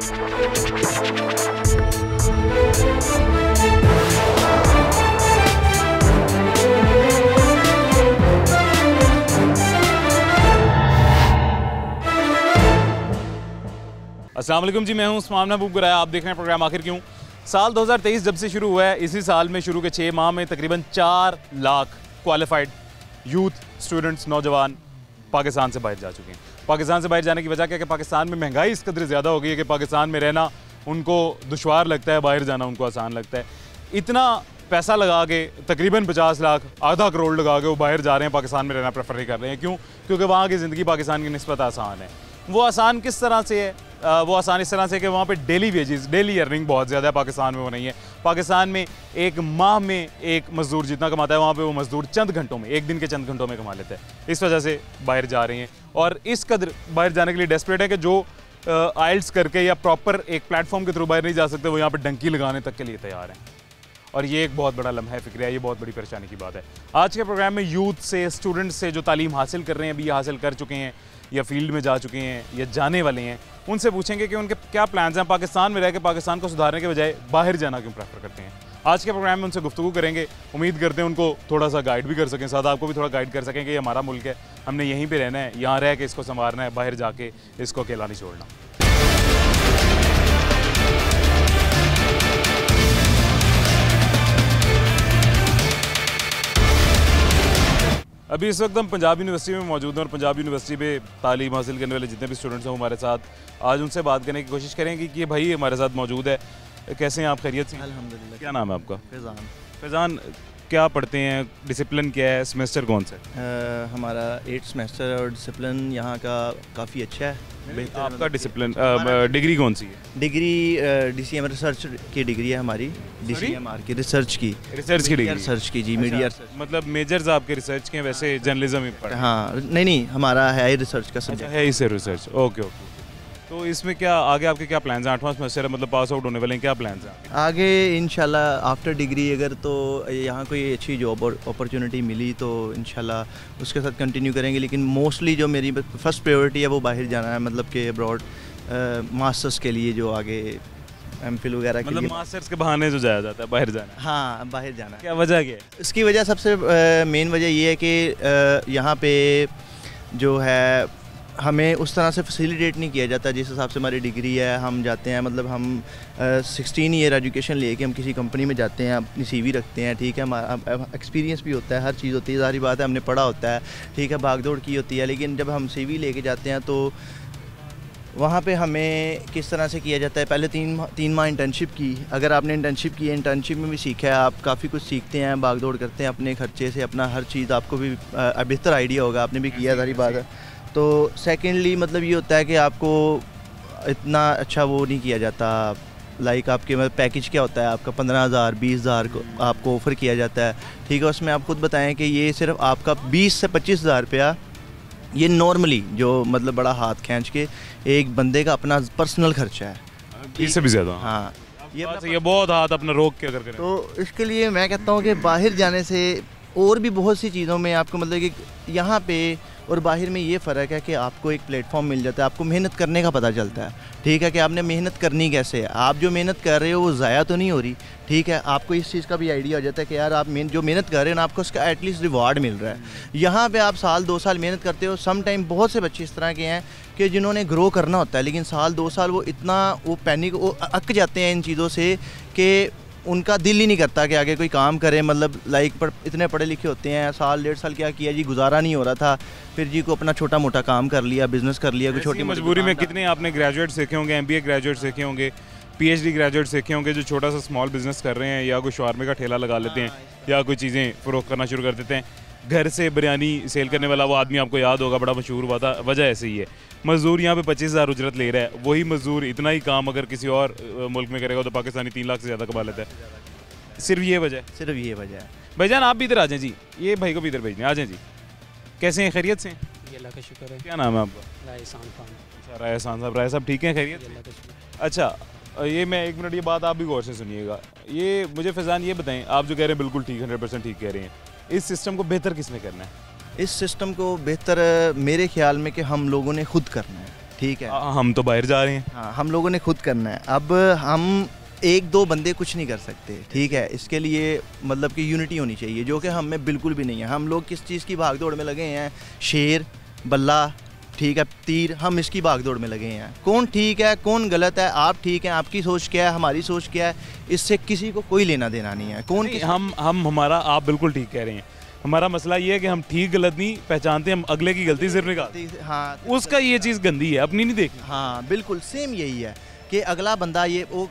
अस्सलाम वालेकुम जी, मैं हूं उस्मान महबूब गुराया। आप देख रहे हैं प्रोग्राम आखिर क्यों। साल 2023 जब से शुरू हुआ है, इसी साल में शुरू के 6 माह में तकरीबन 4 लाख क्वालिफाइड यूथ स्टूडेंट्स नौजवान पाकिस्तान से बाहर जा चुके हैं। पाकिस्तान से बाहर जाने की वजह क्या है कि पाकिस्तान में महंगाई इस कदर ज़्यादा हो गई है कि पाकिस्तान में रहना उनको दुश्वार लगता है, बाहर जाना उनको आसान लगता है। इतना पैसा लगा के तकरीबन 50 लाख, आधा करोड़ लगा के वो बाहर जा रहे हैं, पाकिस्तान में रहना प्रेफर नहीं कर रहे हैं। क्यों? क्योंकि वहाँ की ज़िंदगी पाकिस्तान की निस्बत आसान है। वो आसान किस तरह से है? वो आसान इस तरह से कि वहाँ पे डेली वेजेस, डेली अर्निंग बहुत ज़्यादा है पाकिस्तान में वो नहीं है। पाकिस्तान में एक माह में एक मज़दूर जितना कमाता है, वहाँ पे वो मज़दूर चंद घंटों में, एक दिन के चंद घंटों में कमा लेता है। इस वजह से बाहर जा रहे हैं और इस कदर बाहर जाने के लिए डेस्परेट है कि जो आइल्स करके या प्रॉपर एक प्लेटफॉर्म के थ्रू बाहर नहीं जा सकते, वो यहाँ पर डंकी लगाने तक के लिए तैयार हैं। और ये एक बहुत बड़ा लम्हा फ़िक्र है, ये बहुत बड़ी परेशानी की बात है। आज के प्रोग्राम में यूथ से, स्टूडेंट्स से जो तालीम हासिल कर रहे हैं, अभी हासिल कर चुके हैं या फील्ड में जा चुके हैं या जाने वाले हैं, उनसे पूछेंगे कि उनके क्या प्लान्स हैं। पाकिस्तान में रह के पाकिस्तान को सुधारने के बजाय बाहर जाना क्यों प्रेफर करते हैं। आज के प्रोग्राम में उनसे गुफ्तगू करेंगे। उम्मीद करते हैं उनको थोड़ा सा गाइड भी कर सकें, साथ आपको भी थोड़ा गाइड कर सकें कि ये हमारा मुल्क है, हमने यहीं पर रहना है, यहाँ रह के इसको संवारना है, बाहर जाके इसको अकेला नहीं छोड़ना। अभी इस वक्त हम पंजाब यूनिवर्सिटी में मौजूद हैं और पंजाब यूनिवर्सिटी में तालीम हासिल करने वाले जितने भी स्टूडेंट्स हैं हमारे साथ, आज उनसे बात करने की कोशिश करेंगे कि ये भाई हमारे साथ मौजूद है। कैसे हैं आप? खैरियत से? अल्हम्दुलिल्लाह। क्या नाम है आपका? फैज़ान। फैज़ान, क्या पढ़ते हैं? डिसिप्लिन क्या है? सेमेस्टर कौन सा है? हमारा 8th सेमेस्टर और डिसिप्लिन यहाँ का काफ़ी अच्छा है। आपका डिसिप्लिन डिग्री कौन सी है? डिग्री DCM रिसर्च की डिग्री है हमारी, DCMR की रिसर्च की डिग्री, रिसर्च की जी, मीडिया। मतलब मेजर्स आपके रिसर्च के, वैसे जर्नलिज्म ही पढ़ा? हाँ, नहीं हमारा है रिसर्च का सब्जेक्ट। है इसे रिसर्च। ओके। तो इसमें क्या आगे आपके क्या प्लान्स हैं? 8वां सेमेस्टर है, मतलब पास आउट होने वाले हैं, क्या प्लान्स हैं आगे? इंशाल्लाह आफ्टर डिग्री अगर तो यहाँ कोई अच्छी जॉब और अपॉर्चुनिटी मिली तो इंशाल्लाह उसके साथ कंटिन्यू करेंगे, लेकिन मोस्टली जो मेरी फर्स्ट प्रायोरिटी है वो बाहर जाना है, मतलब कि अब्रॉड मास्टर्स के लिए, जो आगे MPhil वगैरह के लिए। मतलब मास्टर्स के बहाने जो जाया जाता है बाहर जाना? हाँ, बाहर जाना। क्या वजह क्या है? इसकी वजह सबसे मेन वजह ये है कि यहाँ पे जो है हमें उस तरह से फैसिलिटेट नहीं किया जाता जिस हिसाब से हमारी डिग्री है। हम जाते हैं, मतलब हम 16 ईयर एजुकेशन लेके हम किसी कंपनी में जाते हैं, अपनी CV रखते हैं, ठीक है, हमारा एक्सपीरियंस भी होता है, हर चीज़ होती है, सारी बात है, हमने पढ़ा होता है, ठीक है, भागदौड़ की होती है। लेकिन जब हम CV लेके जाते हैं तो वहाँ पे हमें किस तरह से किया जाता है, पहले 3 माह इंटर्नशिप की। अगर आपने इंटर्नशिप की है, इंटर्नशिप में भी सीखा है, आप काफ़ी कुछ सीखते हैं, भागदौड़ करते हैं अपने खर्चे से, अपना हर चीज़ आपको भी बेहतर आइडिया होगा, आपने भी किया, सारी बात है। तो सेकेंडली मतलब ये होता है कि आपको इतना अच्छा वो नहीं किया जाता, लाइक आपके मतलब पैकेज क्या होता है आपका, 15,000 20,000 को आपको ऑफ़र किया जाता है, ठीक है। उसमें आप खुद बताएं कि ये सिर्फ आपका 20 से 25,000 रुपया, ये नॉर्मली जो मतलब बड़ा हाथ खींच के एक बंदे का अपना पर्सनल खर्चा है, इससे भी ज़्यादा। हाँ, ये बहुत हाथ अपना रोक के अगर करें तो इसके लिए मैं कहता हूँ कि बाहर जाने से और भी बहुत सी चीज़ों में आपको मतलब कि यहाँ पे और बाहर में ये फ़र्क है कि आपको एक प्लेटफॉर्म मिल जाता है, आपको मेहनत करने का पता चलता है, ठीक है, कि आपने मेहनत करनी कैसे है, आप जो मेहनत कर रहे हो वो ज़ाया तो नहीं हो रही, ठीक है, आपको इस चीज़ का भी आइडिया हो जाता है कि यार आप जो मेहनत कर रहे हैं ना, आपको उसका एटलीस्ट रिवार्ड मिल रहा है। यहाँ पे आप साल 2 साल मेहनत करते हो, सम टाइम बहुत से बच्चे इस तरह के हैं कि जिन्होंने ग्रो करना होता है, लेकिन साल 2 साल वो इतना वो पैनिक, वो अक जाते हैं इन चीज़ों से कि उनका दिल ही नहीं करता कि आगे कोई काम करे, मतलब लाइक इतने पढ़े लिखे होते हैं, साल 1.5 साल क्या किया जी, गुजारा नहीं हो रहा था, फिर जी को अपना छोटा मोटा काम कर लिया, बिज़नेस कर लिया, कोई छोटी मजबूरी में। कितने आपने ग्रेजुएट सीखे होंगे, MBA ग्रेजुएट सीखे होंगे, PhD ग्रेजुएट सीखे होंगे, जो छोटा सा स्मॉल बिजनेस कर रहे हैं या कोई शवारमे का ठेला लगा लेते हैं या कोई चीज़ें फ़रोख्त करना शुरू कर देते हैं। घर से बिरयानी सेल करने वाला वो आदमी आपको याद होगा, बड़ा मशहूर हुआ था। वजह ऐसे ही है, मज़दूर यहाँ पे 25,000 उजरत ले रहा है, वही मज़दूर इतना ही काम अगर किसी और मुल्क में करेगा तो पाकिस्तानी 3 लाख से ज़्यादा कमा लेता है। सिर्फ ये वजह है? सिर्फ ये वजह है। भाईजान आप भी इधर आ जाएं जी, ये भाई को भी इधर भेजने आ जाएं जी। कैसे हैं? खैरियत से? अल्लाह का शुक्र है। क्या नाम है आपका? रायसान खान। अच्छा, रायसान साहब। राय साहब ठीक हैं? खैरियत? अल्लाह का शुक्र। अच्छा, ये मैं 1 मिनट, ये बात आप भी गौर से सुनिएगा। ये मुझे फैज़ान ये बताएं, आप जो कह रहे हैं बिल्कुल ठीक, 100% ठीक कह रहे हैं, इस सिस्टम को बेहतर किसने करना है? इस सिस्टम को बेहतर मेरे ख्याल में कि हम लोगों ने खुद करना है, ठीक है। हम तो बाहर जा रहे हैं। हाँ, हम लोगों ने खुद करना है। अब हम एक दो बंदे कुछ नहीं कर सकते, ठीक है। इसके लिए मतलब कि यूनिटी होनी चाहिए, जो कि हम में बिल्कुल भी नहीं है। हम लोग किस चीज़ की भाग दौड़ में लगे हैं, शेर बल्ला, ठीक है, तीर, हम इसकी भाग दौड़ में लगे हैं। कौन ठीक है कौन गलत है, आप ठीक हैं, आपकी सोच क्या है, हमारी सोच क्या है, इससे किसी को कोई लेना देना नहीं है। कौन हम हमारा, आप बिल्कुल ठीक कह रहे हैं। हमारा मसला ये है कि हम ठीक गलत नहीं पहचानते, हम अगले की गलती सिर्फ निकालते। हाँ, उसका ये चीज़ गंदी है, अपनी नहीं देखनी। हाँ बिल्कुल सेम यही है कि अगला बंदा, ये वो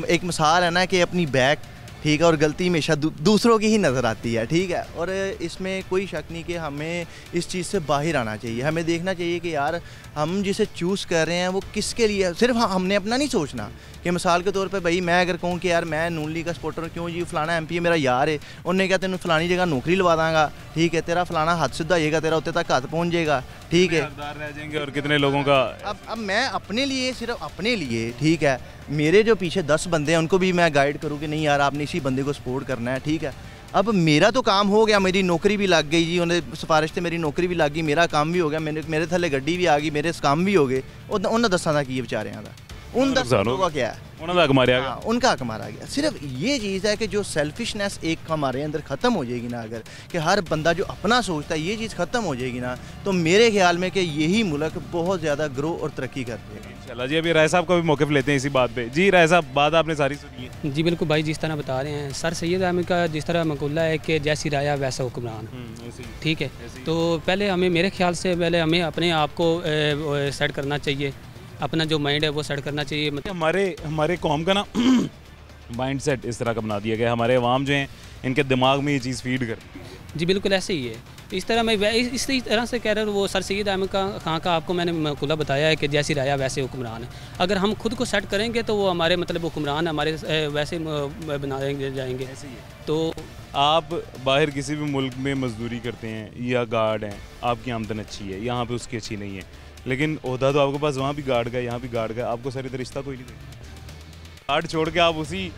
एक मिसाल है ना कि अपनी बैक, ठीक है, और गलती हमेशा दूसरों की ही नज़र आती है, ठीक है। और इसमें कोई शक नहीं कि हमें इस चीज़ से बाहर आना चाहिए। हमें देखना चाहिए कि यार हम जिसे चूज़ कर रहे हैं वो किसके लिए। सिर्फ हमने अपना नहीं सोचना कि मिसाल के तौर पे भाई मैं अगर कहूँ कि यार मैं नून लीग का सपोर्टर हूँ, क्यों जी, फलाना MP है मेरा यार है, उन्होंने क्या तेन फलानी जगह नौकरी लवा दांगा, ठीक है, तेरा फलाना हाथ सीधा जाएगा, तेरा उत्ते तक हाथ पहुँच जाएगा, ठीक है, रह जाएंगे। और कितने लोगों का अब मैं अपने लिए, सिर्फ अपने लिए, ठीक है, मेरे जो पीछे 10 बंदे हैं उनको भी मैं गाइड करूँ कि नहीं यार आपने इसी बंदे को सपोर्ट करना है, ठीक है। अब मेरा तो काम हो गया, मेरी नौकरी भी लग गई जी, उन्हें सिफारिश से मेरी नौकरी भी लग गई, मेरा काम भी हो गया, मेरे थले गड्डी भी आ गई, मेरे काम भी हो गए। उन्हें दसा था कि बेचारे का उन 10 लोगों का क्या है, उनका हक मारा गया। हाँ, उनका हक मारा गया। सिर्फ ये चीज़ है कि जो सेल्फिशनेस एक हमारे अंदर ख़त्म हो जाएगी ना, अगर कि हर बंदा जो अपना सोचता है, ये चीज़ ख़त्म हो जाएगी ना, तो मेरे ख्याल में कि यही मुल्क बहुत ज़्यादा ग्रो और तरक्की कर देगा। इंशाल्लाह जी। अभी राय साहब का भी मौक़िफ़ लेते हैं इसी बात पे। जी राय साहब, बात आपने सारी सुनी है। जी बिल्कुल भाई, जिस तरह बता रहे हैं सर सैयद अहमद का जिस तरह मकूला है कि जैसी राया वैसा हुक्मरान, ठीक है। तो पहले हमें, मेरे ख्याल से पहले हमें अपने आप को सेट करना चाहिए, अपना जो माइंड है वो सेट करना चाहिए। मतलब हमारे कौम का ना माइंड सेट इस तरह का बना दिया गया, हमारे अवाम जो हैं इनके दिमाग में ये चीज़ फीड करती है। जी बिल्कुल ऐसे ही है। इस तरह मैं इसी तरह से कह रहा हूँ, वो सर सैयद अहमद खां का आपको मैंने मकूला बताया है कि जैसी राया वैसे हुक्मरान है। अगर हम खुद को सेट करेंगे तो वो हमारे मतलब हुक्मरान हमारे वैसे बना जाएंगे। तो आप बाहर किसी भी मुल्क में मजदूरी करते हैं या गार्ड हैं, आपकी आमदन अच्छी है, यहाँ पे उसकी अच्छी नहीं है, लेकिन ओहदा तो आपके पास वहाँ भी गार्ड का, यहाँ भी गार्ड का, आपको सर इधर रिश्ता कोई नहीं देगा। गार्ड छोड़ के आप उसी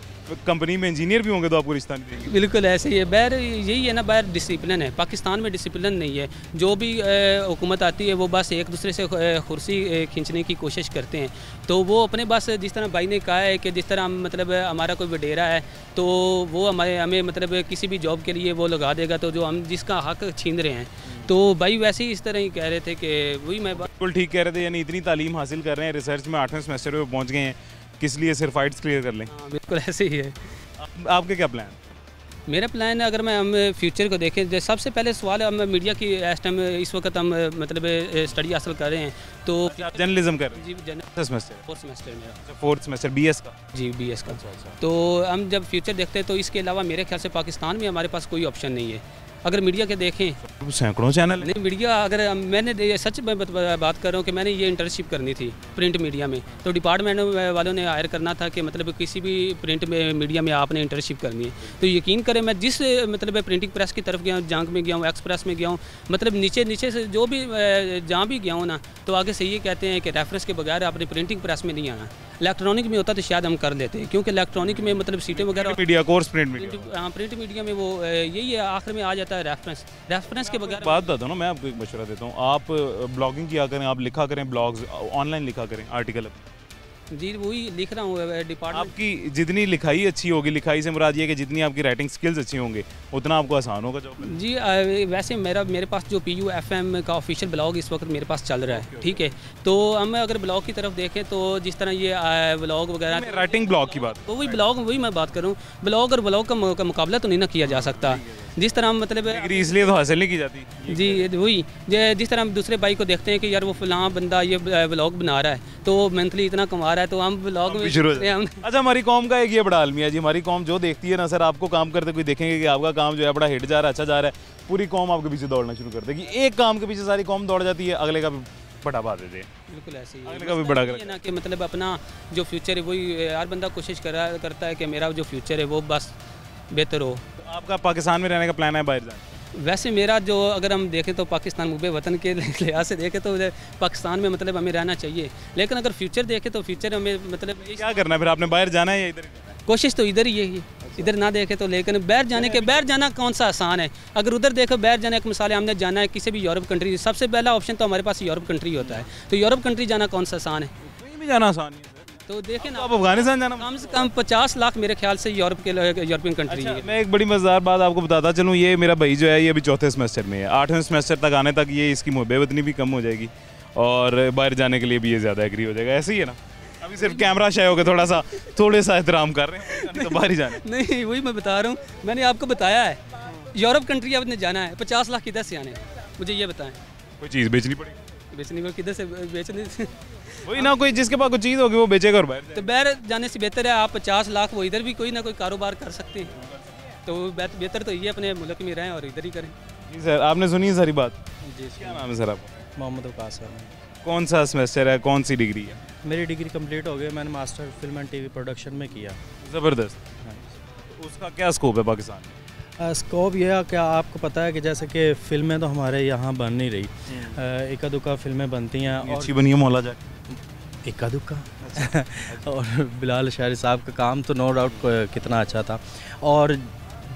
कंपनी में इंजीनियर भी होंगे तो आपको रिश्ता नहीं देंगे। बिल्कुल ऐसे ही है। बाहर यही है ना, बाहर डिसिप्लिन है, पाकिस्तान में डिसिप्लिन नहीं है। जो भी हुकूमत आती है वो बस एक दूसरे से कुर्सी खींचने की कोशिश करते हैं। तो वो अपने बस, जिस तरह भाई ने कहा है कि जिस तरह हम मतलब हमारा कोई वडेरा है तो वो हमें मतलब किसी भी जॉब के लिए वो लगा देगा, तो जो हम जिसका हक छीन रहे हैं, तो भाई वैसे ही इस तरह ही कह रहे थे कि वही मैं बिल्कुल ठीक कह रहे थे। यानी इतनी तालीम हासिल कर रहे हैं, रिसर्च में 8वें सेमेस्टर में पहुँच गए हैं, किस लिए सिर्फ फाइट्स क्लियर कर लें। हाँ बिल्कुल ऐसे ही है। आपके क्या प्लान? मेरा प्लान है, अगर मैं हम फ्यूचर को देखें, सबसे पहले सवाल है, हम मीडिया की इस टाइम इस वक्त हम मतलब स्टडी हासिल कर रहे हैं। तो जर्नलिज्म कर रहे हैं? जी सेमेस्टर, 4th सेमेस्टर मेरा। 4th सेमेस्टर BS का? जी BS का। तो हम जब फ्यूचर देखते हैं तो इसके अलावा मेरे ख्याल से पाकिस्तान में हमारे पास कोई ऑप्शन नहीं है। अगर मीडिया के देखें, सैकड़ों चैनल नहीं मीडिया, अगर मैंने सच में बात कर रहा हूँ कि मैंने ये इंटर्नशिप करनी थी प्रिंट मीडिया में, तो डिपार्टमेंट वालों ने हायर करना था कि मतलब किसी भी प्रिंट में मीडिया में आपने इंटर्नशिप करनी है। तो यकीन करें, मैं जिस मतलब प्रिंटिंग प्रेस की तरफ गया हूँ, जांग में गया हूँ, एक्सप्रेस में गया हूँ, मतलब नीचे से जो भी जहाँ भी गया हूँ ना, तो आगे से ये कहते हैं कि रेफरेंस के बगैर आपने प्रिंटिंग प्रेस में नहीं आना। इलेक्ट्रॉनिक में होता तो शायद हम कर लेते, क्योंकि इलेक्ट्रॉनिक में मतलब सीटें वगैरह, मीडिया कोर्स प्रिंट मीडिया, हाँ प्रिंट मीडिया में वो यही है, आखिर में आ जाता है रेफरेंस के बगैर। बात बताता हूँ ना, मैं आपको एक मशवरा देता हूँ, आप ब्लॉगिंग किया करें, आप लिखा करें, ब्लॉग्स ऑनलाइन लिखा करें, आर्टिकल। जी वही लिख रहा हूँ डिपार्टमेंट। आपकी जितनी लिखाई अच्छी होगी, लिखाई से मुराद ये कि जितनी आपकी राइटिंग स्किल्स अच्छी होंगे उतना आपको आसान होगा जॉब करना। जी वैसे मेरे पास जो PU FM का ऑफिशियल ब्लॉग इस वक्त मेरे पास चल रहा है, ठीक है। तो हम अगर ब्लॉग की तरफ देखें तो जिस तरह ये ब्लॉग वगैरह, राइटिंग ब्लॉग की बात, वही ब्लॉग, वही मैं बात करूँ, ब्लॉग और ब्लॉग का मुकाबला तो नहीं ना किया जा सकता। जिस तरह हम मतलब डिग्री इसलिए तो हासिल नहीं की जाती। जी वही, जिस तरह हम दूसरे भाई को देखते हैं कि यार वो फलां बंदा ये ब्लॉग बना रहा है तो मंथली इतना कमा रहा है, तो हम ब्लॉग में शुरू। अच्छा, हमारी कौम का एक ये बड़ा आलमिया जी, हमारी कौम जो देखती है ना सर, आपको काम करते कोई देखेंगे कि आपका काम जो है बड़ा हिट जा रहा है, अच्छा जा रहा है, पूरी कौम आपके पीछे दौड़ना शुरू कर देगी। एक काम के पीछे सारी कौम दौड़ जाती है, अगले का भी बढ़ावा देते हैं। बिल्कुल ऐसे ही अगले का भी बड़ा है ना, कि मतलब अपना जो फ्यूचर है वही हर बंदा कोशिश करता है कि मेरा जो फ्यूचर है वो बस बेहतर हो। आपका पाकिस्तान में रहने का प्लान है बाहर जाने? वैसे मेरा जो, अगर हम देखें तो पाकिस्तान मुबे वतन के लिहाज से देखें तो पाकिस्तान में मतलब हमें रहना चाहिए, लेकिन अगर फ्यूचर देखें तो फ्यूचर हमें मतलब क्या करना है फिर? आपने बाहर जाना है या इधर? कोशिश तो इधर ही है। इधर ना देखे तो, लेकिन बाहर जाना कौन सा आसान है। अगर उधर देखो बाहर जाने एक मिसाल हमने जाना है किसी भी यूरोप कंट्री, सबसे पहला ऑप्शन तो हमारे पास यूरोप कंट्री होता है, तो यूरोप कंट्री जाना कौन सा आसान है? कहीं भी जाना आसान नहीं है। तो देखें ना, आप अफगानिस्तान जाना कम से कम 50 लाख मेरे ख्याल से यूरोपियन कंट्री है। मैं एक बड़ी मज़ेदार बात आपको बताता चलूँ, ये मेरा भाई जो है ये अभी चौथे सेमेस्टर में है, 8वें सेमेस्टर तक आने तक ये इसकी बेवतनी भी कम हो जाएगी और बाहर जाने के लिए भी ये ज़्यादा एग्री हो जाएगा। ऐसे ही है ना, अभी सिर्फ कैमरा शाय होकर थोड़े सा एहतराम कर रहे हैं, तो बाहर ही जाने। नहीं वही मैं बता रहा हूँ, मैंने आपको बताया है यूरोप कंट्री आपने जाना है, 50 लाख किधर से आने हैं मुझे ये बताएं। कोई चीज़ बेचनी पड़ेगी, बेचने को किधर से बेचने से वही ना, कोई जिसके पास कोई चीज़ होगी वो बेचेगा और बाहर तो बाहर जाने से बेहतर है आप 50 लाख वो इधर भी कोई ना कोई कारोबार कर सकते हैं, तो बेहतर तो ये अपने मुल्क में रहें और इधर ही करें। जी सर, आपने सुनी है सारी बात? जी क्या नाम है सर आपका? मोहम्मद वकास है। कौन सा सेमेस्टर है, कौन सी डिग्री है? मेरी डिग्री कंप्लीट हो गई, मैंने master film and TV production में किया। ज़बरदस्त। उसका क्या स्कोप है पाकिस्तान में? स्कोप यह है कि आपको पता है कि जैसे कि फ़िल्में तो हमारे यहाँ बन नहीं रही, इक्का दुक्का फिल्में बनती हैं और अच्छी बनी है मौला जाट, इक्का दुक्का और बिलाल शारी साहब का काम तो नो डाउट कितना अच्छा था, और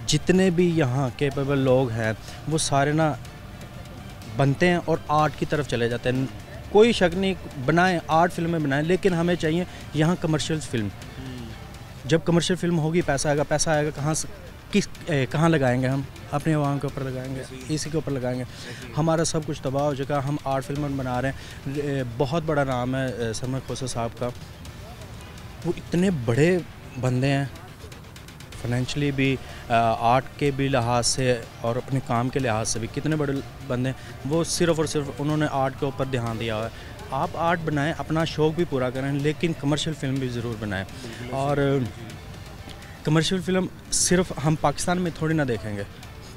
जितने भी यहाँ कैपेबल लोग हैं वो सारे ना बनते हैं और आर्ट की तरफ चले जाते हैं। कोई शक नहीं, बनाएं आर्ट फिल्में बनाएं, लेकिन हमें चाहिए यहाँ कमर्शियल फिल्म। जब कमर्शियल फिल्म होगी पैसा आएगा कहाँ से, कहाँ लगाएंगे हम? अपने अवाम के ऊपर लगाएंगे, इसी के ऊपर लगाएंगे। हमारा सब कुछ तबाह हो चुका, हम आर्ट फिल्म बना रहे हैं। बहुत बड़ा नाम है समर खोसा साहब का, वो इतने बड़े बंदे हैं फाइनेंशियली भी, आर्ट के भी लिहाज से और अपने काम के लिहाज से भी कितने बड़े बंदे हैं। वो सिर्फ़ और सिर्फ उन्होंने आर्ट के ऊपर ध्यान दिया हुआ है। आप आर्ट बनाएं, अपना शौक़ भी पूरा करें, लेकिन कमर्शियल फिल्म भी ज़रूर बनाएं। और कमर्शियल फ़िल्म सिर्फ हम पाकिस्तान में थोड़ी ना देखेंगे,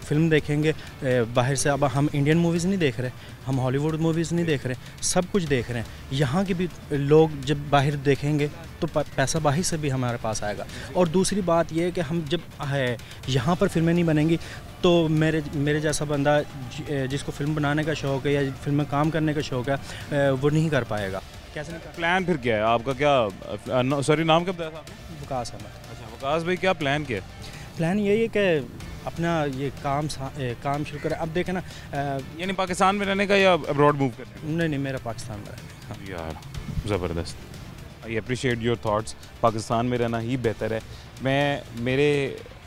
फ़िल्म देखेंगे बाहर से। अब हम इंडियन मूवीज़ नहीं देख रहे, हम हॉलीवुड मूवीज़ नहीं देख रहे, सब कुछ देख रहे हैं। यहाँ के भी लोग जब बाहर देखेंगे तो पैसा बाहर से भी हमारे पास आएगा। और दूसरी बात यह है कि हम जब यहाँ पर फिल्में नहीं बनेंगी तो मेरे जैसा बंदा जिसको फ़िल्म बनाने का शौक़ है या फिल्म में काम करने का शौक़ है वो नहीं कर पाएगा। कैसे नहीं कर? प्लान फिर क्या है आपका? क्या सॉरी नाम क्या बताया था आपने? वकास अहमद। अच्छा वकास भाई, क्या प्लान क्या है? प्लान यही है कि अपना ये काम शुरू करें। अब देखें ना, यानी पाकिस्तान में रहने का या अब्रॉड मूव करने का? नहीं मेरा पाकिस्तान में रहने का। यार ज़बरदस्त, I appreciate your thoughts. Pakistan में रहना ही बेहतर है। मेरे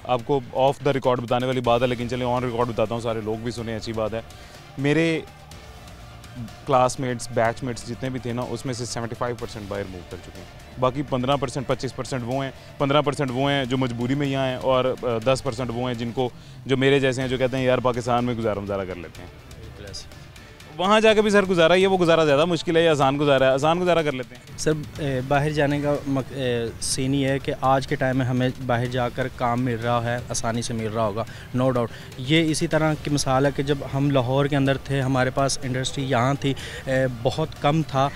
आपको ऑफ द रिकॉर्ड बताने वाली बात है, लेकिन चलिए ऑन रिकॉर्ड बताता हूँ, सारे लोग भी सुने, अच्छी बात है। मेरे क्लासमेट्स बैचमेट्स जितने भी थे ना, उसमें से 75% बाहर मूव कर चुके हैं। बाकी 15% 25% वो हैं, 15% वो हैं जो मजबूरी में यहाँ हैं, और 10% वो हैं जो मेरे जैसे हैं, जो कहते हैं यार पाकिस्तान में गुजारा कर लेते हैं। वहाँ जाकर भी सर गुजारा ही है, वो गुजारा ज़्यादा मुश्किल है या आसान गुजारा है? आसान गुजारा कर लेते हैं सर। बाहर जाने का सीन ही है कि आज के टाइम में हमें बाहर जाकर काम मिल रहा है, आसानी से मिल रहा होगा, नो डाउट। ये इसी तरह की मिसाल है कि जब हम लाहौर के अंदर थे, हमारे पास इंडस्ट्री यहाँ थी, बहुत कम था,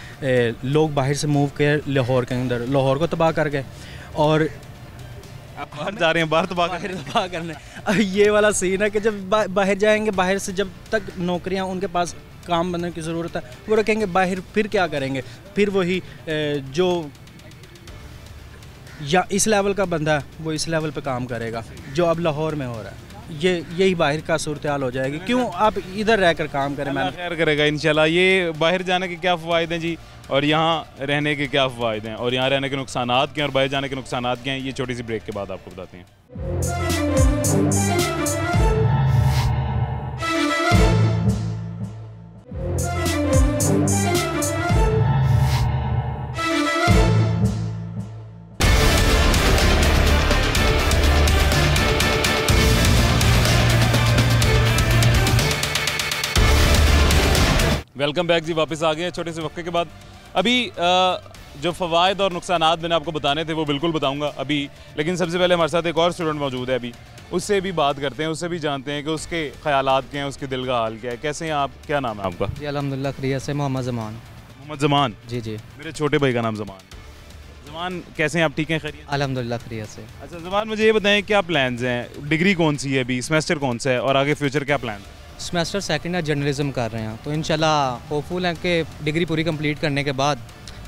लोग बाहर से मूव किए लाहौर के अंदर, लाहौर को तबाह कर गए और बाहर जा रहे हैं, बाहर तबाह करने। ये वाला सीन है कि जब बाहर जाएंगे, बाहर से जब तक नौकरियाँ उनके पास काम बनने की ज़रूरत है, वो रखेंगे बाहर, फिर क्या करेंगे? फिर वही जो या इस लेवल का बंदा है वो इस लेवल पे काम करेगा जो अब लाहौर में हो रहा है। यही बाहर का सूरत हाल हो जाएगी। क्यों आप इधर रहकर काम करें? मैं खैर करेगा इंशाल्लाह। ये बाहर जाने के क्या फ़ायदे हैं जी, और यहाँ रहने के क्या फ़ायदे हैं, और यहाँ रहने के नुकसानात क्या हैं, और बाहर जाने के नुकसानात क्या हैं, ये छोटी सी ब्रेक के बाद आपको बताते हैं। वेलकम बैक जी, वापस आ गए छोटे से वक्फे के बाद। अभी जो फ़वाइद और नुकसानात मैंने आपको बताने थे वो बिल्कुल बताऊंगा अभी, लेकिन सबसे पहले हमारे साथ एक और स्टूडेंट मौजूद है, अभी उससे भी बात करते हैं, उससे भी जानते हैं कि उसके ख़यालात क्या हैं, उसके दिल का हाल क्या है। कैसे हैं आप? क्या नाम है आपका? जी अल्हम्दुलिल्लाह खैरियत से। मोहम्मद ज़मान। मोहम्मद ज़मान? जी जी। मेरे छोटे भाई का नाम ज़मान। ज़मान कैसे हैं आप? ठीक हैं, खैरियत? अल्हम्दुलिल्लाह खैरियत से। अच्छा ज़मान, मुझे ये बताएं क्या प्लान्स हैं? डिग्री कौन सी है, अभी सेमेस्टर कौन सा है, और आगे फ्यूचर क्या प्लान है? सेमेस्टर सेकंड है, जर्नलिज्म कर रहे हैं, तो इंशाल्लाह होपफुल है कि डिग्री पूरी कंप्लीट करने के बाद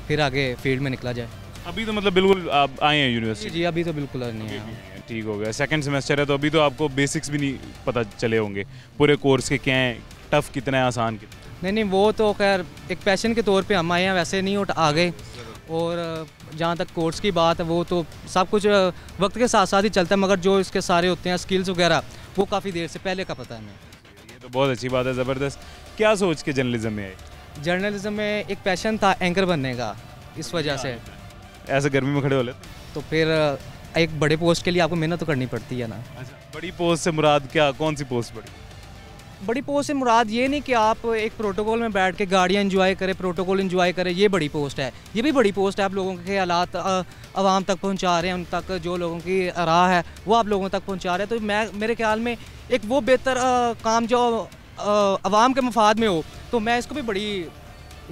फिर आगे फील्ड में निकला जाए। अभी तो मतलब बिल्कुल आप आए हैं यूनिवर्सिटी? जी अभी तो बिल्कुल नहीं है। ठीक हो गया, सेकंड सेमेस्टर है तो अभी तो आपको बेसिक्स भी नहीं पता चले होंगे पूरे कोर्स के, क्या हैं, टफ कितना है, आसान कितना? नहीं वो तो खैर एक पैशन के तौर पे हम आए हैं, वैसे नहीं उठ आ गए। और जहाँ तक कोर्स की बात है वो तो सब कुछ वक्त के साथ साथ ही चलता है, मगर जो इसके सारे होते हैं स्किल्स वगैरह वो काफ़ी देर से पहले का पता है हमें। ये तो बहुत अच्छी बात है, ज़बरदस्त। क्या सोच के जर्नलिज्म में आए? जर्नलिज्म में एक पैशन था एंकर बनने का, इस वजह से। ऐसे गर्मी में खड़े हो लेते? तो फिर एक बड़े पोस्ट के लिए आपको मेहनत तो करनी पड़ती है ना। अच्छा, बड़ी पोस्ट से मुराद क्या, कौन सी पोस्ट बड़ी? बड़ी पोस्ट से मुराद ये नहीं कि आप एक प्रोटोकॉल में बैठ के गाड़ियाँ एंजॉय करें, प्रोटोकॉल एंजॉय करें, ये बड़ी पोस्ट है। ये भी बड़ी पोस्ट है, आप लोगों के ख्यालात आवाम तक पहुंचा रहे हैं, उन तक जो लोगों की राह है वो आप लोगों तक पहुंचा रहे हैं। तो मेरे ख्याल में एक वो बेहतर काम जो आवाम के मफाद में हो, तो मैं इसको भी बड़ी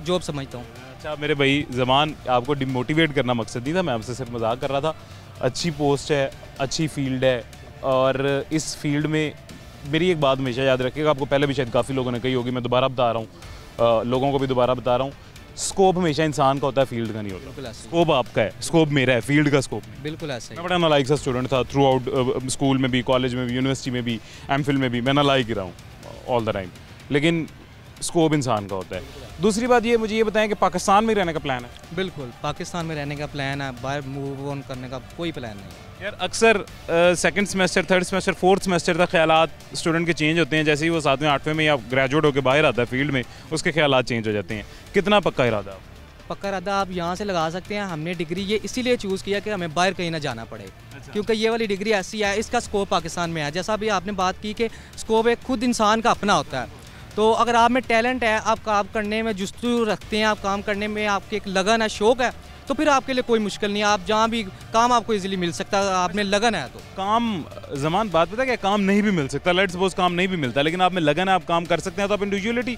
जॉब समझता हूँ। अच्छा मेरे भाई ज़मान, आपको डिमोटिवेट करना मकसद नहीं था, मैं आपसे सिर्फ मजाक कर रहा था। अच्छी पोस्ट है, अच्छी फील्ड है, और इस फील्ड में मेरी एक बात हमेशा याद रखिएगा, आपको पहले भी शायद काफ़ी लोगों ने कही होगी, मैं दोबारा बता रहा हूँ, लोगों को भी दोबारा बता रहा हूँ, स्कोप हमेशा इंसान का होता है, फील्ड का नहीं होता। स्कोप आपका है, स्कोप मेरा है, फील्ड का स्कोप नहीं। बिल्कुल ऐसे। मैं बड़ा नालायक सा स्टूडेंट था थ्रू आउट, स्कूल में भी, कॉलेज में भी, यूनिवर्सिटी में भी, एमफिल में भी, मैं नालायक ही रहा हूँ ऑल द टाइम, लेकिन स्कोप इंसान का होता है। दूसरी बात ये, मुझे ये बताएं कि पाकिस्तान में रहने का प्लान है? बिल्कुल पाकिस्तान में रहने का प्लान है, बाहर मूव ऑन करने का कोई प्लान नहीं है। यार अक्सर second semester, third semester, fourth semester तक ख्यालात स्टूडेंट के चेंज होते हैं, जैसे ही वो 7वें 8वें में या ग्रेजुएट होकर बाहर आता है फील्ड में, उसके ख्यालात चेंज हो जाते हैं। कितना पक्का इरादा आप? पक्का इरादा आप यहाँ से लगा सकते हैं। हमने डिग्री ये इसीलिए चूज़ किया कि हमें बाहर कहीं ना जाना पड़े, क्योंकि ये वाली डिग्री ऐसी है, इसका स्कोप पाकिस्तान में है। जैसा भी आपने बात की कि स्कोप एक खुद इंसान का अपना होता है, तो अगर आप में टैलेंट है, आप काम करने में जुस्तू रखते हैं, आप काम करने में आपकी एक लगन है, शौक़ है, तो फिर आपके लिए कोई मुश्किल नहीं है, आप जहाँ भी काम आपको इजीली मिल सकता है, आप में लगन है तो। काम ज़मान बात पता है क्या, काम नहीं भी मिल सकता, लेट्स सपोज काम नहीं भी मिलता, लेकिन आप में लगन है, आप काम कर सकते हैं, तो आप इंडिविजुअलिटी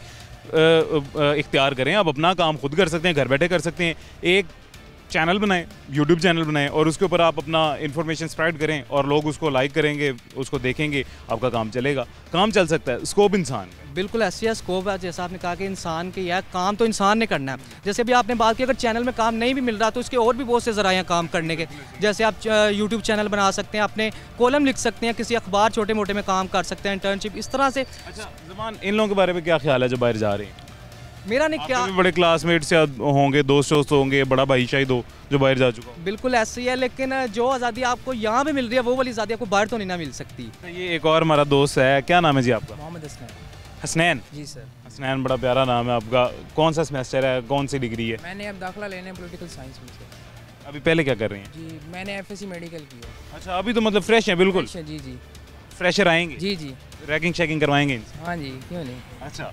इख्तियार करें, आप अपना काम खुद कर सकते हैं, घर बैठे कर सकते हैं। एक चैनल बनाएं, यूट्यूब चैनल बनाएं, और उसके ऊपर आप अपना इन्फॉर्मेशन स्प्रेड करें, और लोग उसको लाइक करेंगे, उसको देखेंगे, आपका काम चलेगा, काम चल सकता है। स्कोप इंसान का बिल्कुल ऐसी है, स्कोप है। जैसा आपने कहा कि इंसान के यार काम तो इंसान ने करना है। जैसे भी आपने बात की, अगर चैनल में काम नहीं भी मिल रहा तो उसके और भी बहुत से ज़राए हैं काम करने के। जैसे आप यूट्यूब चैनल बना सकते हैं, अपने कॉलम लिख सकते हैं, किसी अखबार छोटे मोटे में काम कर सकते हैं, इंटर्नशिप, इस तरह से। अच्छा ज़मान, इन लोगों के बारे में क्या ख्याल है जो बाहर जा रहे हैं? मेरा नहीं क्या, बड़े क्लासमेट्स होंगे, दोस्त होंगे, बड़ा भाई शायद हो जो बाहर जा चुका हो। बिल्कुल ऐसे ही है, लेकिन जो आज़ादी आपको यहाँ पे मिल रही है वो वाली आज़ादी आपको बाहर तो नहीं ना मिल सकती। ये एक और हमारा दोस्त है, क्या नाम है जी आपका? मोहम्मद हसनैन। जी सर। हसनैन, बड़ा प्यारा नाम है आपका। कौन सा सेमेस्टर है, कौन सी डिग्री है? मैंने अब दाखिला लेना है पॉलिटिकल साइंस में से। अभी पहले क्या कर रही हैं? जी मैंने एफएससी मेडिकल की है। अच्छा, अभी तो मतलब फ्रेश है बिल्कुल? जी जी। फ्रेशर आएंगे? जी जी। रैगिंग शेकिंग करवाएंगे इनसे? हाँ जी, क्यों नहीं। अच्छा,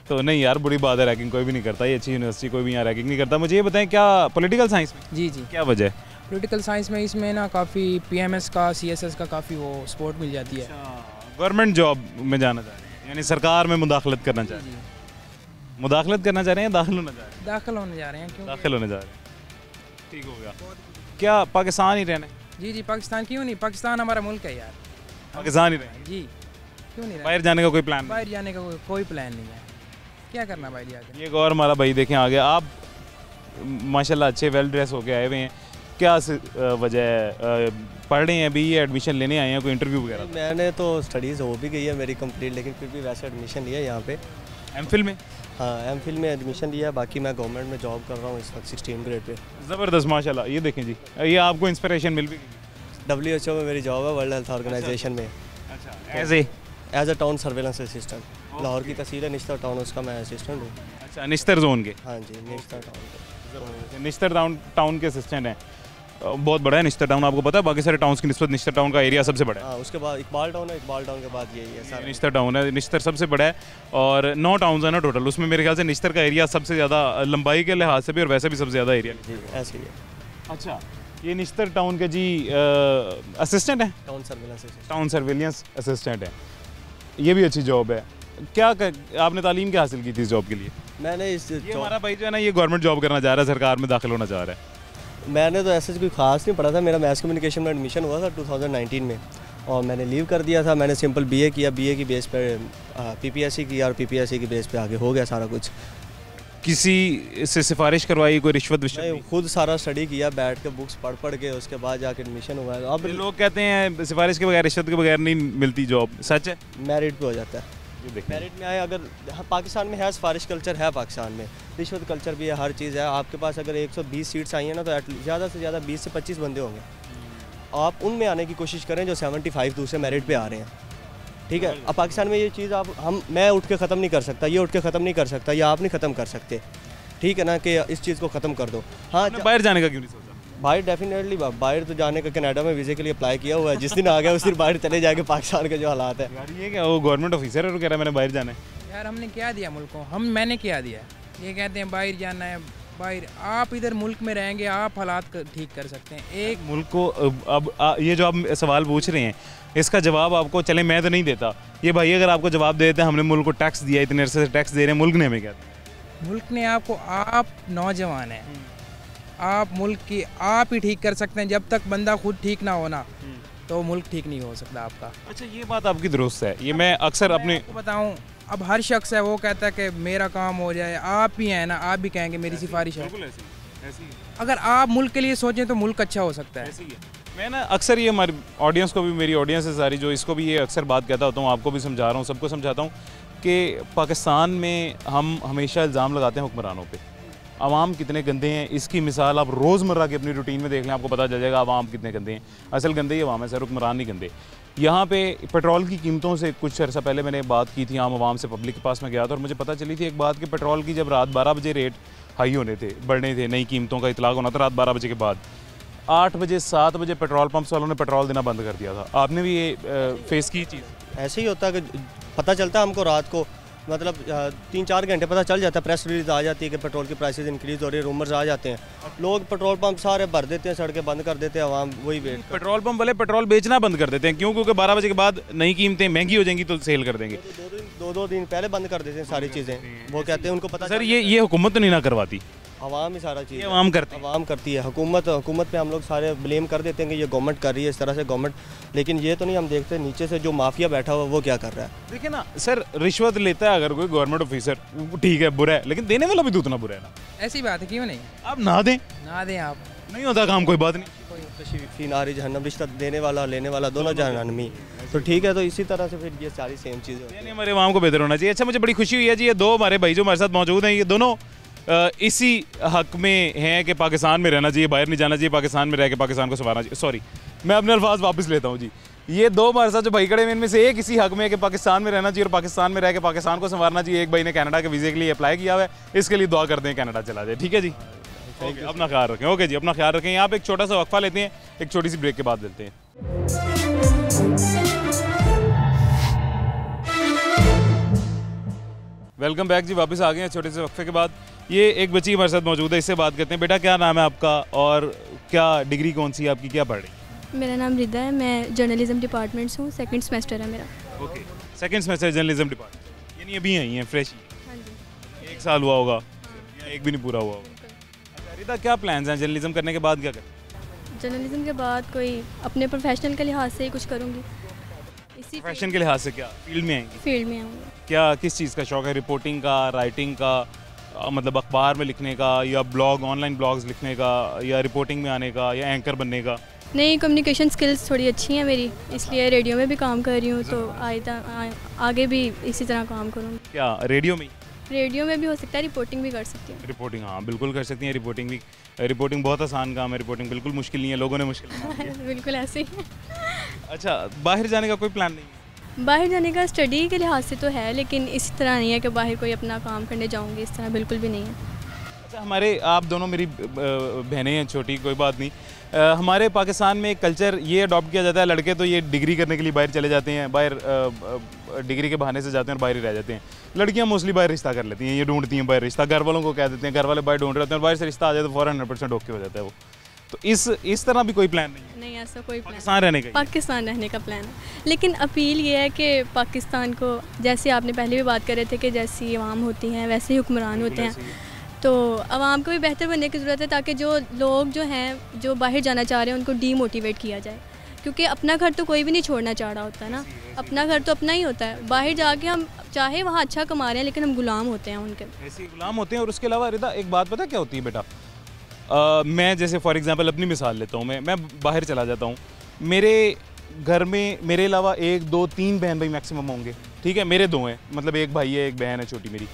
तो नहीं यार बुरी बात है, रैगिंग कोई भी नहीं करता, ये अच्छी यूनिवर्सिटी, कोई भी यहाँ रैगिंग नहीं करता। मुझे ये बताएं, क्या पॉलिटिकल साइंस में? जी जी। क्या वजह है? पॉलिटिकल साइंस में इसमें ना काफ़ी पीएमएस का, सीएसएस का काफ़ी वो सपोर्ट मिल जाती है। गवर्नमेंट जॉब में जाना चाह रहे हैं, यानी सरकार में मुदाखलत करना चाह रहे हैं? मुदाखलत करना चाह रहे हैं, दाखिल होना चाह रहे हैं? दाखिल होने जा रहे हैं। क्यों? दाखिल होने जा रहे हैं, ठीक हो गया। क्या पाकिस्तान ही रहना है? जी जी, पाकिस्तान क्यों नहीं, पाकिस्तान हमारा मुल्क है यार। पाकिस्तान ही रहना? जी, क्यों नहीं। बाहर जाने का कोई प्लान? बाहर जाने का कोई प्लान नहीं है, क्या करना भाई जाकर। ये एक और हमारा भाई देखें आ गया। आप माशाल्लाह अच्छे वेल ड्रेस होके आए हुए हैं, क्या वजह है? पढ़ रहे हैं अभी, ये एडमिशन लेने आए हैं, कोई इंटरव्यू वगैरह? मैंने तो स्टडीज़ हो भी गई है मेरी कंप्लीट, लेकिन फिर भी वैसे एडमिशन लिया है यहाँ पे। एमफिल में? हाँ, एमफिल में एडमिशन लिया है। बाकी मैं गवर्नमेंट में जॉब कर रहा हूँ इस वक्त 16 ग्रेड पे। ज़बरदस्त माशाल्लाह। ये देखें जी, ये आपको इंस्पिरेशन मिल भी गई? WHO में मेरी जॉब है, वर्ल्ड हेल्थ ऑर्गेनाइजेशन में। अच्छा, as a town surveillance assistant. Lahore की तहसील है निश्तर टाउन, उसका मैं असिस्टेंट हूँ। अच्छा, निश्तर जोन के? हाँ जी, निश्तर टाउन के। निश्तर टाउन के असिस्टेंट हैं। बहुत बड़ा है निश्तर टाउन, आपको पता है? बाकी सारे टाउन्स की निस्बत निश्तर टाउन का एरिया सबसे बड़ा है। हाँ, उसके बाद इकबाल टाउन है, इकबाल टाउन के बाद यही है सर। निश्तर टाउन है, निश्तर सबसे बड़ा है, और 9 टाउन्स हैं ना टोटल, उसमें मेरे ख्याल से निश्तर का एरिया सबसे ज़्यादा लंबाई के लिहाज से भी और वैसे भी सबसे ज़्यादा एरिया। जी ऐसे ही है। अच्छा, ये निश्तर टाउन के जी असिस्टेंट हैं? टाउन सर्वेलेंस असिस्टेंट है, ये भी अच्छी जॉब है। क्या आपने तालीम क्या हासिल की थी इस जॉब के लिए? मैंने ये हमारा भाई जो है ना, ये गवर्नमेंट जॉब करना चाह रहा है, सरकार में दाखिल होना चाह रहा है। मैंने तो ऐसे कोई ख़ास नहीं पढ़ा था, मेरा मैथ्स कम्युनिकेशन में एडमिशन हुआ था 2019 में, और मैंने लीव कर दिया था। मैंने सिंपल BA किया, BA की बेस पर PPSC किया, और PPSC की बेस पे आगे हो गया सारा कुछ। किसी से सिफारिश करवाई, कोई रिश्वत विश्वत? मैं खुद सारा स्टडी किया बैठ के, बुक्स पढ़ के, उसके बाद जाके एडमिशन हुआ है। अब लोग कहते हैं सिफारिश के बगैर, रिश्वत के बगैर नहीं मिलती जॉब, सच है? मेरिट पे हो जाता है। मेरिट में आए अगर, पाकिस्तान में है सिफारिश कल्चर है, पाकिस्तान में रिश्वत कल्चर भी है, हर चीज़ है। आपके पास अगर 120 सीट्स आई हैं ना, तो ज़्यादा से ज़्यादा 20 से 25 बंदे होंगे। आप उनमें आने की कोशिश करें जो 75 दूसरे मेरिट पे आ रहे हैं, ठीक है। अब पाकिस्तान में ये चीज़ मैं उठ के ख़त्म नहीं कर सकता, ये उठ के ख़त्म नहीं कर सकता, या आप नहीं ख़त्म कर सकते, ठीक है ना, कि इस चीज़ को ख़त्म कर दो। हाँ, बाहर जाने का क्यों नहीं सोचा? बाहर डेफिनेटली बाहर तो जाने का, कनाडा में वीज़े के लिए अप्लाई किया हुआ है। जिस दिन आ गया उस दिन बाहर चले जाएंगे। पाकिस्तान के जो हालात है यार, ये क्या वो गवर्नमेंट ऑफिसर है और कह रहा है मैंने बाहर जाना है? यार हमने क्या दिया मुल्क को, मैंने क्या दिया? ये कहते हैं बाहर जाना है, बाहर। आप इधर मुल्क में रहेंगे, आप हालात ठीक कर सकते हैं। एक मुल्क को अब ये जो आप सवाल पूछ रहे हैं, इसका जवाब आपको, चले मैं तो नहीं देता, ये भाई अगर आपको जवाब दे देते हैं हमने मुल्क को टैक्स दिया, इतने अरसे से टैक्स दे रहे हैं, मुल्क ने हमें क्या दिया? मुल्क ने आपको, आप नौजवान हैं, आप मुल्क की आप ही ठीक कर सकते हैं। जब तक बंदा खुद ठीक ना होना तो मुल्क ठीक नहीं हो सकता आपका। अच्छा, ये बात आपकी दुरुस्त है। ये मैं अक्सर अपने बताऊं, अब हर शख्स है वो कहता है कि मेरा काम हो जाए। आप भी हैं ना, आप भी कहेंगे मेरी सिफारिश है। अगर आप मुल्क के लिए सोचें तो मुल्क अच्छा हो सकता है। मैं ना अक्सर ये हमारी ऑडियंस को भी, मेरी ऑडियंस है सारी जो, इसको भी ये अक्सर बात कहता होता हूँ, आपको भी समझा रहा हूँ, सबको समझाता हूँ कि पाकिस्तान में हम हमेशा इल्ज़ाम लगाते हैं हुक्मरानों पे। आवाम कितने गंदे हैं इसकी मिसाल आप रोज़मर्रा की अपनी रूटीन में देख लें, आपको पता चल जाएगा आवाम कितने गंदे हैं। असल गंदे ही आवाम है सर, हुक्मरान नहीं गंदे। यहाँ पे पेट्रोल की कीमतों से कुछ अर्सा पहले मैंने बात की थी, आम आवाम से, पब्लिक के पास में गया था और मुझे पता चली थी एक बात कि पेट्रोल की जब रात 12 बजे रेट हाई होने थे, बढ़ने थे, नई कीमतों का इतलाक होना था रात 12 बजे के बाद, 8 बजे 7 बजे पेट्रोल पंप्स वालों ने पेट्रोल देना बंद कर दिया था। आपने भी ये फेस की चीज़? ऐसे ही होता है कि पता चलता है हमको रात को, मतलब 3-4 घंटे पता चल जाता है, प्रेस रिलीज आ जाती है कि पेट्रोल की प्राइसेस इंक्रीज हो रही है, रूमर्स आ जाते हैं, लोग पेट्रोल पंप सारे भर देते हैं, सड़कें बंद कर देते हैं, आवाम वही वेट। पेट्रोल पंप वाले पेट्रोल बेचना बंद कर देते हैं, क्यों? क्योंकि 12 बजे के बाद नई कीमतें महंगी हो जाएंगी तो सेल कर देंगे। दो दिन पहले बंद कर देते हैं सारी चीज़ें, वो कहते हैं उनको पता। सर ये हुकूमत नहीं ना करवाती, आवाम ही सारा चीज़ आवाम करती है। हुकूमत पे हम लोग सारे ब्लेम कर देते हैं कि ये गवर्नमेंट कर रही है, इस तरह से गवर्नमेंट, लेकिन ये तो नहीं हम देखते नीचे से जो माफिया बैठा हुआ वो क्या कर रहा है। देखिए ना सर, रिश्वत लेता है अगर कोई गवर्नमेंट ऑफिसर, ठीक है, बुरा है, लेकिन देने वाला भी तो उतना बुरा है ना। ऐसी बात है, क्यों नहीं? आप ना दें, आप नहीं होता काम, कोई बात नहीं। फी नारी जहन्नम, रिश्ता देने वाला लेने वाला दोनों जहन्नमी, तो ठीक है, तो इसी तरह से फिर ये सारी सेम चीज़ें हैं। हमारे आवाम को बेहतर होना चाहिए। अच्छा, मुझे बड़ी खुशी हुई है जी, ये दो हमारे भाई जो हमारे साथ मौजूद हैं, ये दोनों इसी हक में हैं कि पाकिस्तान में रहना चाहिए, बाहर नहीं जाना चाहिए, पाकिस्तान में रह के पाकिस्तान को संवारना चाहिए। सॉरी, मैं अपने अल्फाज वापस लेता हूँ जी। ये दो हमारे साथ जो भाई खड़े हैं, इनमें से एक इसी हक में है कि पाकिस्तान में रहना चाहिए और पाकिस्तान में रह के पाकिस्तान को संवारना चाहिए। एक भाई ने कनाडा के वीज़े के लिए अप्लाई किया हुआ है, इसके लिए दुआ करते हैं कनाडा चला जाए। ठीक है जी, अपना ख्याल रखें। ओके जी, अपना ख्याल रखें। यहाँ पे एक छोटा सा वक्फा लेते हैं, एक छोटी सी ब्रेक के बाद लेते हैं। वेलकम बैक जी, वापस आ गए हैं छोटे से वक्फे के बाद। ये एक बच्ची हमारे साथ मौजूद है, इससे बात करते हैं। बेटा, क्या नाम है आपका और क्या डिग्री कौन सी है आपकी, क्या पढ़ रही है? मेरा नाम रिदा है, मैं जर्नलिज्म डिपार्टमेंट से हूँ, सेकंड सेमेस्टर है मेरा। Okay, second semester journalism department, यानी अभी आई हैं, फ्रेश ही? हाँ जी। 1 साल हुआ होगा या एक भी नहीं पूरा हुआ होगा? अच्छा रिदा, क्या प्लान्स हैं जर्नलिज्म करने के बाद? क्या करें जर्नलिज्म के बाद? कोई अपने प्रोफेशनल के लिहाज से ही कुछ करूँगी, इसी प्रोफेशन के लिहाज से। क्या फील्ड में आएंगी? फील्ड में आऊँगी। क्या किस चीज़ का शौक है? रिपोर्टिंग का, राइटिंग का, मतलब अखबार में लिखने का, या ब्लॉग, ऑनलाइन ब्लॉग्स लिखने का, या रिपोर्टिंग में आने का, या एंकर बनने का? नहीं, कम्युनिकेशन स्किल्स थोड़ी अच्छी हैं मेरी, इसलिए रेडियो में भी काम कर रही हूँ, तो आगे भी इसी तरह काम करूँगी। क्या रेडियो में? रेडियो में भी हो सकता है, रिपोर्टिंग भी कर सकती हूँ। रिपोर्टिंग, हाँ बिल्कुल कर सकती हैं रिपोर्टिंग भी। रिपोर्टिंग बहुत आसान काम है, रिपोर्टिंग बिल्कुल मुश्किल नहीं है, लोगों ने मुश्किल बना दिया है। बिल्कुल ऐसे ही। अच्छा, बाहर जाने का कोई प्लान नहीं है? बाहर जाने का स्टडी के लिहाज से तो है, लेकिन इस तरह नहीं है कि बाहर कोई अपना काम करने जाऊँगी, इस तरह बिल्कुल भी नहीं है। अच्छा, हमारे, आप दोनों मेरी बहनें हैं छोटी, कोई बात नहीं। हमारे पाकिस्तान में एक कल्चर ये अडॉप्ट किया जाता है, लड़के तो ये डिग्री करने के लिए बाहर चले जाते हैं, बाहर डिग्री के बहाने से जाते हैं और बाहर ही रह जाते हैं। लड़कियां मोस्टली बाहर रिश्ता कर लेती हैं, ये ढूंढती हैं बाहर रिश्ता, घर वालों को कह देते हैं, घर वाले बाहर ढूंढ रहे होते हैं और बाहर से रिश्ता आ जाए तो फ़ौरन 100% ओके हो जाता है वो। तो इस तरह भी कोई प्लान नहीं है? नहीं, ऐसा कोई पाकिस्तान रहने का? पाकिस्तान रहने का प्लान है, लेकिन अपील ये है कि पाकिस्तान को, जैसे आपने पहले भी बात कर रहे थे कि जैसी आवाम होती हैं वैसे ही हुक्मरान होते हैं, तो आवाम को भी बेहतर बनने की ज़रूरत है, ताकि जो लोग जो हैं जो बाहर जाना चाह रहे हैं उनको डीमोटिवेट किया जाए क्योंकि अपना घर तो कोई भी नहीं छोड़ना चाह रहा होता ना, अपना घर तो अपना ही होता है। बाहर जाके हम चाहे वहाँ अच्छा कमा रहे हैं लेकिन हम गुलाम होते हैं उनके, ऐसे गुलाम होते हैं। और उसके अलावा रिदा एक बात पता क्या होती है बेटा, मैं जैसे फॉर एग्जांपल अपनी मिसाल लेता हूँ, मैं बाहर चला जाता हूँ, मेरे घर में मेरे अलावा 1 2 3 बहन भाई मैक्सिमम होंगे, ठीक है, मेरे 2 हैं, मतलब एक भाई है एक बहन है छोटी मेरी।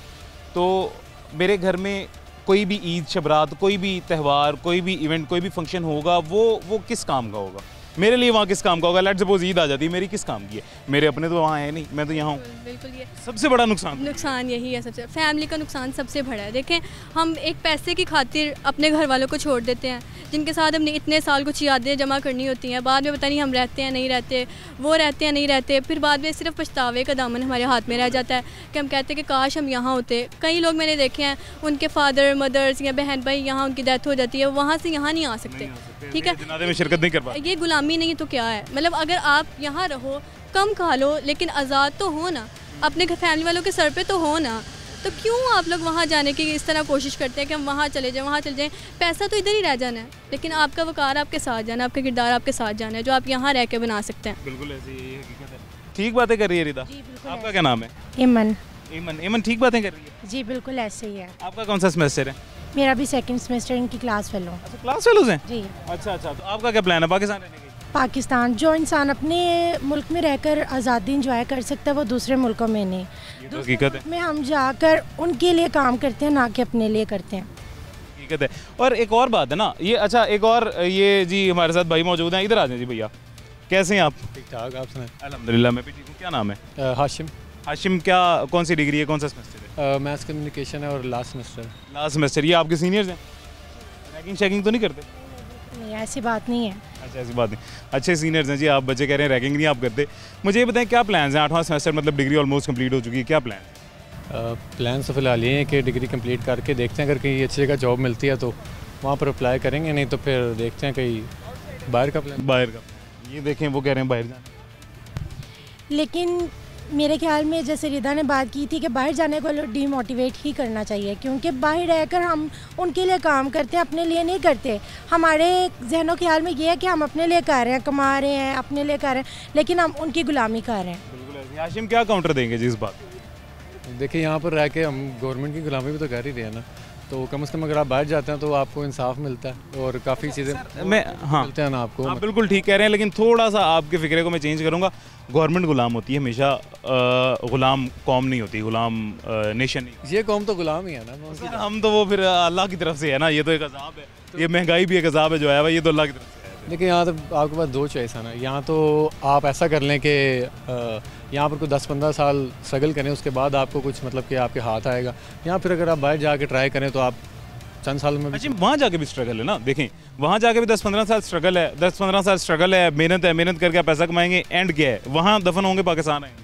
तो मेरे घर में कोई भी ईद शबरात, कोई भी त्यौहार, कोई भी इवेंट, कोई भी फंक्शन होगा, वो किस काम का होगा मेरे लिए, वहाँ किस काम का होगा। लेट सपोज ईद आ जाती है, मेरी किस काम की है, मेरे अपने तो वहाँ है नहीं, मैं तो यहाँ हूँ। बिल्कुल ये सबसे बड़ा नुकसान यही है, सबसे फैमिली का नुकसान सबसे बड़ा है। देखें हम एक पैसे की खातिर अपने घर वालों को छोड़ देते हैं, जिनके साथ हमने इतने साल कुछ यादें जमा करनी होती हैं, बाद में पता नहीं हम रहते हैं नहीं रहते, वो रहते हैं नहीं रहते, फिर बाद में सिर्फ पछतावे का दामन हमारे हाथ में रह जाता है कि हम कहते हैं कि काश हम यहाँ होते। कई लोग मैंने देखे हैं उनके फादर मदर्स या बहन भाई यहाँ उनकी डेथ हो जाती है, वहाँ से यहाँ नहीं आ सकते, ठीक है, जनाज़े में शिरकत नहीं कर पाते। ये गुलामी नहीं तो क्या है, मतलब अगर आप यहाँ रहो कम खा लो लेकिन आज़ाद तो हो ना, अपने फैमिली वालों के सर पे तो हो ना, तो क्यों आप लोग वहाँ जाने की इस तरह कोशिश करते हैं कि हम वहाँ चले जाएं, वहाँ चले जाएं, पैसा तो इधर ही रह जाना है, लेकिन आपका वकार आपके साथ जाना, आपका किरदार आपके साथ जाना है, जो आप यहाँ रह के बना सकते हैं। बिल्कुल ऐसी यही हकीकत है। ठीक बातें कर रही है रिदा, आपका क्या नाम है? इमन। इमन ठीक बातें कर रही है जी बिल्कुल ऐसे ही है। आपका कौन सा सेमेस्टर है? मेरा भी 2nd सेमेस्टर इनकी क्लास फेलो। अच्छा क्लास फेलोज हैं जी। अच्छा, तो आपका क्या प्लान है पाकिस्तान रहने की? पाकिस्तान, जो इंसान अपने मुल्क में रहकर आज़ादी इंजॉय कर सकता है वो दूसरे मुल्कों में नहीं, दूसरे मुल्क में हम जाकर उनके लिए काम करते हैं ना कि अपने लिए करते हैं। हकीकत है। और एक और बात है ना, ये अच्छा एक और ये जी हमारे साथ भाई मौजूद हैं, इधर आ जाए जी भैया, कैसे हैं आप? ठीक ठाक, आप सुनाएं? अल्हम्दुलिल्लाह मैं भी ठीक हूँ। क्या नाम है? हाशिम। क्या कौन सी डिग्री है, कौन सा सेमेस्टर है? मैथ्स कम्युनिकेशन है और लास्ट सेमेस्टर। ये आपके सीनियर्स हैं? रैगिंग शैगिंग तो नहीं करते? नहीं ऐसी बात नहीं है। अच्छा ऐसी बात नहीं, अच्छे सीनियर्स हैं जी। आप बच्चे कह रहे हैं रैगिंग नहीं आप करते। मुझे ये बताएं क्या प्लान्स हैं? 8वां सेमेस्टर मतलब डिग्री ऑलमोस्ट कंप्लीट हो चुकी है, क्या प्लान? प्लान तो फिलहाल ये है कि डिग्री कंप्लीट करके देखते हैं, अगर कहीं अच्छी जगह जॉब मिलती है तो वहाँ पर अप्लाई करेंगे, नहीं तो फिर देखते हैं कहीं बाहर का प्लान। बाहर का, ये देखें वो कह रहे हैं बाहर जाना, लेकिन मेरे ख्याल में जैसे रिदा ने बात की थी कि बाहर जाने को डीमोटिवेट ही करना चाहिए, क्योंकि बाहर रहकर हम उनके लिए काम करते हैं, अपने लिए नहीं करते। हमारे जहनों ख्याल में ये है कि हम अपने लिए कर रहे हैं, कमा रहे हैं, अपने लिए कर रहे हैं, लेकिन हम उनकी गुलामी कर रहे हैं। बिल्कुल। हाशिम क्या काउंटर देंगे जी इस बात? देखिए यहाँ पर रह के हम गवर्नमेंट की गुलामी भी तो कर ही रहे हैं ना, तो कम से कम अगर आप बाहर जाते हैं तो आपको इंसाफ मिलता है और काफ़ी चीज़ें मिलते हैं ना आपको। आप बिल्कुल ठीक कह रहे हैं, लेकिन थोड़ा सा आपके फिक्रे को मैं चेंज करूँगा। गवर्नमेंट गुलाम होती है हमेशा, गुलाम कौम नहीं होती, गुलाम नेशन नहीं। ये कौम तो गुलाम ही है ना, हम तो वो फिर अल्लाह की तरफ से है ना, ये तो एक अजाब है, ये महंगाई भी एक अजाब है जो है, ये तो अल्लाह की तरफ से है। लेकिन यहाँ तो आपके पास 2 चॉइस है ना, यहाँ तो आप ऐसा कर लें कि यहाँ पर कोई 10-15 साल स्ट्रगल करें, उसके बाद आपको कुछ मतलब कि आपके हाथ आएगा। यहाँ फिर अगर आप बाहर जाके ट्राई करें तो आप चंद साल में। अच्छा वहाँ जाके भी स्ट्रगल है ना, देखें वहाँ जाके भी 10-15 साल स्ट्रगल है, 10-15 साल स्ट्रगल है, मेहनत है, मेहनत करके पैसा कमाएंगे, एंड क्या है? वहाँ दफन होंगे, पाकिस्तान आएंगे।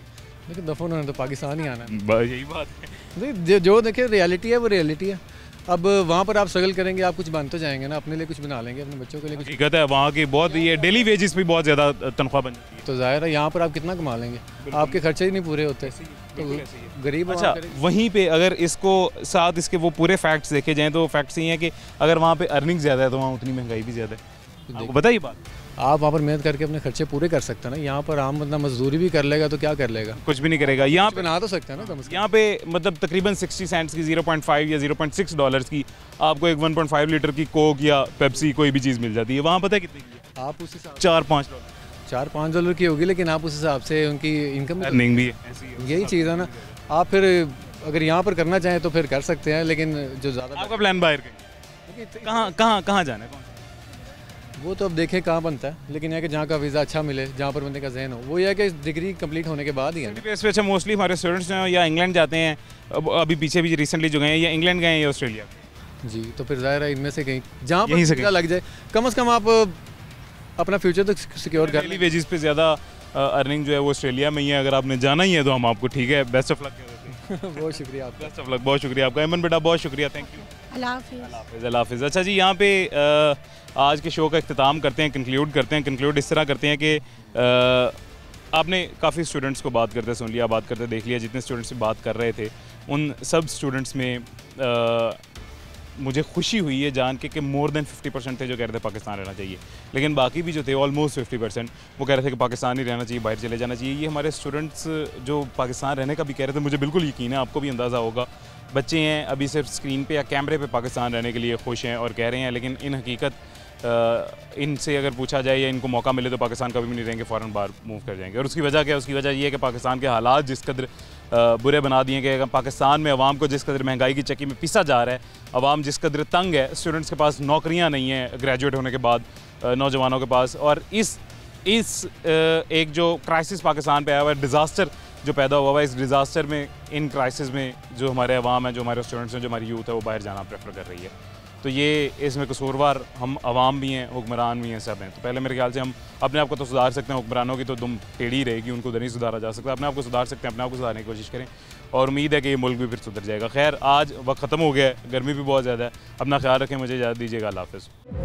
लेकिन दफन होने तो पाकिस्तान ही आना है, यही बात है। नहीं जो देखिए रियलिटी है वो रियलिटी है। अब वहाँ पर आप स्ट्रगल करेंगे, आप कुछ बन तो जाएंगे ना, अपने लिए कुछ बना लेंगे, अपने बच्चों के लिए कुछ। हकीकत है वहाँ की बहुत, ये डेली वेजेस पे बहुत ज़्यादा तनख्वाह बन जाती है, तो जाहिर है यहाँ पर आप कितना कमा लेंगे, आपके खर्चे ही नहीं पूरे होते, तो गरीब। अच्छा वहीं पे अगर इसको साथ इसके वो पूरे फैक्ट्स देखे जाएँ तो फैक्ट्स ये हैं कि अगर वहाँ पे अर्निंग ज़्यादा है तो वहाँ उतनी महंगाई भी ज़्यादा है। आपको बताइए बात, आप वहाँ पर मेहनत करके अपने खर्चे पूरे कर सकते हैं ना। यहाँ पर आम बंदा मजदूरी भी कर लेगा तो क्या कर लेगा, कुछ भी नहीं करेगा। यहाँ पे बना तो सकते हैं ना कम से कम। यहाँ पे मतलब तकरीबन 60 सेंट्स की 0.5 या 0.6 डॉलर्स की आपको एक 1.5 लीटर की कोक या पेप्सी कोई भी चीज़ मिल जाती है। वहाँ पता है कितनी की है? आप उस हिसाब 4-5 डॉलर की होगी, लेकिन आप उस हिसाब से उनकी इनकम अर्निंग भी है, यही चीज़ है ना। आप फिर अगर यहाँ पर करना चाहें तो फिर कर सकते हैं, लेकिन जो ज़्यादा आपका प्लान बाहर कहाँ जाना है? वो तो अब देखें कहाँ बनता है, लेकिन यह कि जहाँ का वीज़ा अच्छा मिले, जहाँ पर बंदे का जहन हो, वो यह है कि डिग्री कंप्लीट होने के बाद ही है ना। अच्छा मोस्टली हमारे स्टूडेंट्स हैं या इंग्लैंड जाते हैं, अभी पीछे भी रिसेंटली जो गए हैं, या इंग्लैंड गए हैं या ऑस्ट्रेलिया। जी तो फिर ज़ाहिर है इनमें से कहीं जहाँ पर वीज़ा लग जाए, कम से कम आप अपना फ्यूचर तो सिक्योर कर लें। वेजेस पे ज़्यादा अर्निंग जो है वो ऑस्ट्रेलिया में ही है। अगर आपने जाना ही है तो हम आपको ठीक है बेस्ट ऑफ लक बहुत शुक्रिया आपका, बेस्ट ऑफ लक, बहुत शुक्रिया आपका इमन बेटा, बहुत शुक्रिया, थैंक यू, अल्लाह हाफिज़। अल्लाह हाफिज़। अच्छा जी यहाँ पे आज के शो का इख्तिताम करते हैं, कंक्लूड इस तरह करते हैं कि आपने काफ़ी स्टूडेंट्स को बात करते सुन लिया, बात करते देख लिया, जितने स्टूडेंट्स से बात कर रहे थे उन सब स्टूडेंट्स में मुझे खुशी हुई है जान के कि मोर देन 50% थे जो कह रहे थे पाकिस्तान रहना चाहिए, लेकिन बाकी भी जो थे ऑलमोस्ट 50% वो कह रहे थे कि पाकिस्तान ही रहना चाहिए, बाहर चले जाना चाहिए। ये हमारे स्टूडेंट्स जो पाकिस्तान रहने का भी कह रहे थे, मुझे बिल्कुल यकीन है, आपको भी अंदाज़ा होगा, बच्चे हैं अभी सिर्फ स्क्रीन पे या कैमरे पे पाकिस्तान रहने के लिए खुश हैं और कह रहे हैं, लेकिन इन हकीकत इनसे अगर पूछा जाए या इनको मौका मिले तो पाकिस्तान कभी भी नहीं रहेंगे, फ़ौरन बाहर मूव कर जाएंगे। और उसकी वजह क्या है? उसकी वजह ये है कि पाकिस्तान के हालात जिस कदर बुरे बना दिए गए, पाकिस्तान में अवाम को जिस कदर महंगाई की चक्की में पिसा जा रहा है, अवाम जिस कदर तंग है, स्टूडेंट्स के पास नौकरियां नहीं हैं ग्रेजुएट होने के बाद, नौजवानों के पास, और इस एक जो क्राइसिस पाकिस्तान पे आया हुआ है, डिज़ास्टर जो पैदा हुआ है, इस डिज़ास्टर में, इन क्राइसिस में जो हमारे अवाम है, जो हमारे स्टूडेंट्स हैं, जो हमारी यूथ है, वो बाहर जाना प्रेफर कर रही है। तो ये इसमें कसूरवार हम अवाम भी हैं, हुक्मरान भी हैं, सब हैं। तो पहले मेरे ख्याल से हम अपने आप को तो सुधार सकते हैं, हुक्मरानों की तो दुम टेढ़ी रहेगी, उनको तो नहीं सुधारा जा सकता। अपने आप को सुधार सकते हैं, अपने आप को सुधारने की कोशिश करें और उम्मीद है कि ये मुल्क भी फिर सुधर जाएगा। खैर, आज वक्त ख़त्म हो गया है, गर्मी भी बहुत ज़्यादा है, अपना ख्याल रखें, मुझे इजाज़त दीजिएगा, अल्लाह हाफ़िज़।